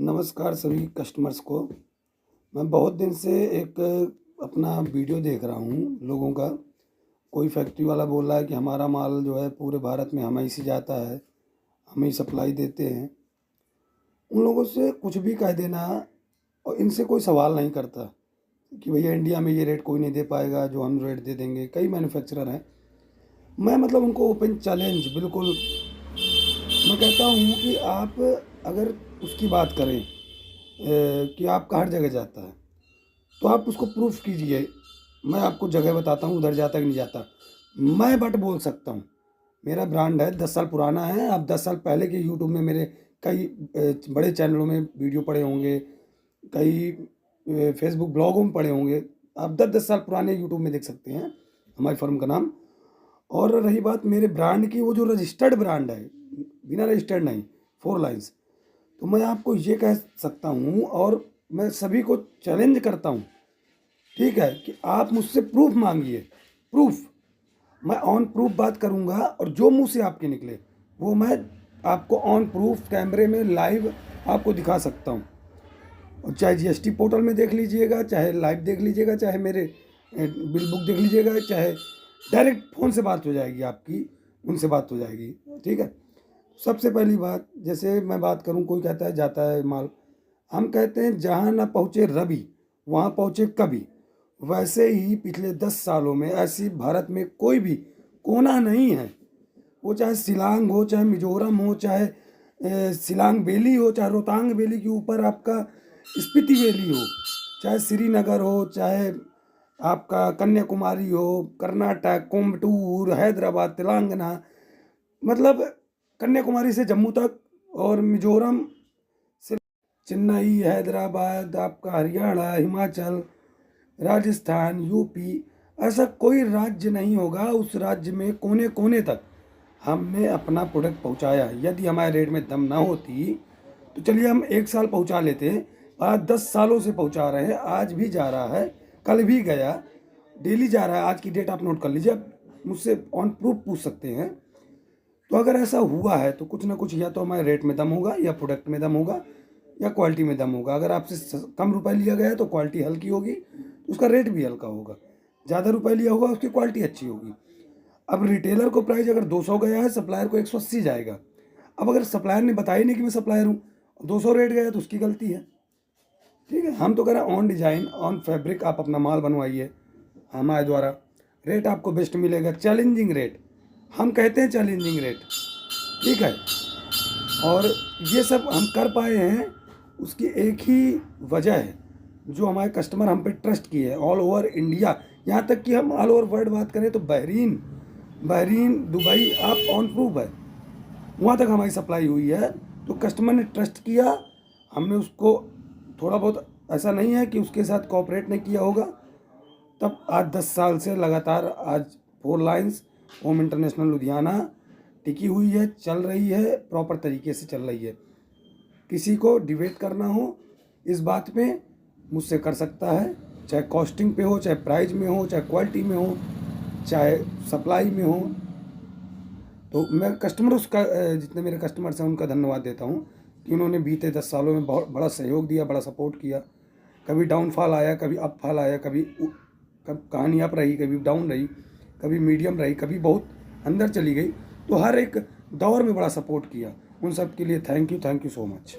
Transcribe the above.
नमस्कार सभी कस्टमर्स को। मैं बहुत दिन से एक अपना वीडियो देख रहा हूँ लोगों का। कोई फैक्ट्री वाला बोल रहा है कि हमारा माल जो है पूरे भारत में हम ही से जाता है, हम ही सप्लाई देते हैं। उन लोगों से कुछ भी कह देना और इनसे कोई सवाल नहीं करता कि भैया इंडिया में ये रेट कोई नहीं दे पाएगा जो हम रेट दे देंगे। कई मैन्युफैक्चरर हैं, मैं मतलब उनको ओपन चैलेंज बिल्कुल मैं कहता हूँ कि आप अगर उसकी बात करें कि आपका हर जगह जाता है तो आप उसको प्रूफ कीजिए। मैं आपको जगह बताता हूँ उधर जाता कि नहीं जाता। मैं बट बोल सकता हूँ, मेरा ब्रांड है 10 साल पुराना है। आप 10 साल पहले के यूट्यूब में मेरे कई बड़े चैनलों में वीडियो पड़े होंगे, कई फेसबुक ब्लॉगों में पड़े होंगे। आप 10-10 साल पुराने यूट्यूब में देख सकते हैं हमारी फर्म का नाम। और रही बात मेरे ब्रांड की, वो जो रजिस्टर्ड ब्रांड है, बिना रजिस्टर्ड नहीं, 4 लाइन्स, तो मैं आपको ये कह सकता हूँ और मैं सभी को चैलेंज करता हूँ, ठीक है, कि आप मुझसे प्रूफ मांगिए। प्रूफ मैं ऑन प्रूफ बात करूँगा और जो मुंह से आपके निकले वो मैं आपको ऑन प्रूफ कैमरे में लाइव आपको दिखा सकता हूँ। और चाहे जीएसटी पोर्टल में देख लीजिएगा, चाहे लाइव देख लीजिएगा, चाहे मेरे बिल बुक देख लीजिएगा, चाहे डायरेक्ट फ़ोन से बात हो जाएगी आपकी, उनसे बात हो जाएगी, ठीक है। सबसे पहली बात, जैसे मैं बात करूं, कोई कहता है जाता है माल, हम कहते हैं जहां ना पहुंचे रवि वहां पहुंचे कभी। वैसे ही पिछले 10 सालों में ऐसी भारत में कोई भी कोना नहीं है, वो चाहे शिलांग हो, चाहे मिजोरम हो, चाहे शिलांग वैली हो, चाहे रोहतांग वैली के ऊपर आपका स्पीति वैली हो, चाहे श्रीनगर हो, चाहे आपका कन्याकुमारी हो, कर्नाटक, कोयम्बटूर, हैदराबाद, तेलंगाना, मतलब कन्याकुमारी से जम्मू तक, और मिजोरम से चेन्नई, हैदराबाद, आपका हरियाणा, हिमाचल, राजस्थान, यूपी, ऐसा कोई राज्य नहीं होगा उस राज्य में कोने कोने तक हमने अपना प्रोडक्ट पहुंचाया। यदि हमारे रेट में दम ना होती तो चलिए हम 1 साल पहुंचा लेते हैं, आज 10 सालों से पहुंचा रहे हैं, आज भी जा रहा है, कल भी गया, डेली जा रहा है। आज की डेट आप नोट कर लीजिए, आप मुझसे ऑन प्रूफ पूछ सकते हैं। तो अगर ऐसा हुआ है तो कुछ ना कुछ या तो हमारे रेट में दम होगा, या प्रोडक्ट में दम होगा, या क्वालिटी में दम होगा। अगर आपसे कम रुपए लिया गया है तो क्वालिटी हल्की होगी, तो उसका रेट भी हल्का होगा। ज़्यादा रुपए लिया होगा, उसकी क्वालिटी अच्छी होगी। अब रिटेलर को प्राइस अगर 200 गया है, सप्लायर को 180 जाएगा। अब अगर सप्लायर ने बताया नहीं कि मैं सप्लायर हूँ, 200 रेट गया तो उसकी गलती है, ठीक है। हम तो कह रहे हैं ऑन डिज़ाइन, ऑन फैब्रिक आप अपना माल बनवाइए हमारे द्वारा, रेट आपको बेस्ट मिलेगा, चैलेंजिंग रेट। हम कहते हैं चैलेंजिंग रेट, ठीक है। और ये सब हम कर पाए हैं, उसकी एक ही वजह है, जो हमारे कस्टमर हम पे ट्रस्ट किए हैं ऑल ओवर इंडिया। यहाँ तक कि हम ऑल ओवर वर्ल्ड बात करें तो बहरीन, दुबई, आप ऑन प्रूफ है, वहाँ तक हमारी सप्लाई हुई है। तो कस्टमर ने ट्रस्ट किया, हमने उसको थोड़ा बहुत, ऐसा नहीं है कि उसके साथ कोऑपरेट नहीं किया होगा। तब आज 10 साल से लगातार आज 4 लाइन्स होम इंटरनेशनल लुधियाना टिकी हुई है, चल रही है, प्रॉपर तरीके से चल रही है। किसी को डिबेट करना हो इस बात पे मुझसे कर सकता है, चाहे कॉस्टिंग पे हो, चाहे प्राइस में हो, चाहे क्वालिटी में हो, चाहे सप्लाई में हो। तो मैं कस्टमर उसका जितने मेरे कस्टमर्स हैं उनका धन्यवाद देता हूँ कि उन्होंने बीते 10 सालों में बहुत बड़ा सहयोग दिया, बड़ा सपोर्ट किया। कभी डाउनफॉल आया, कभी अपफॉल आया, कभी कहानी अप रही, कभी डाउन रही, कभी मीडियम रही, कभी बहुत अंदर चली गई। तो हर एक दौर में बड़ा सपोर्ट किया। उन सब के लिए थैंक यू सो मच।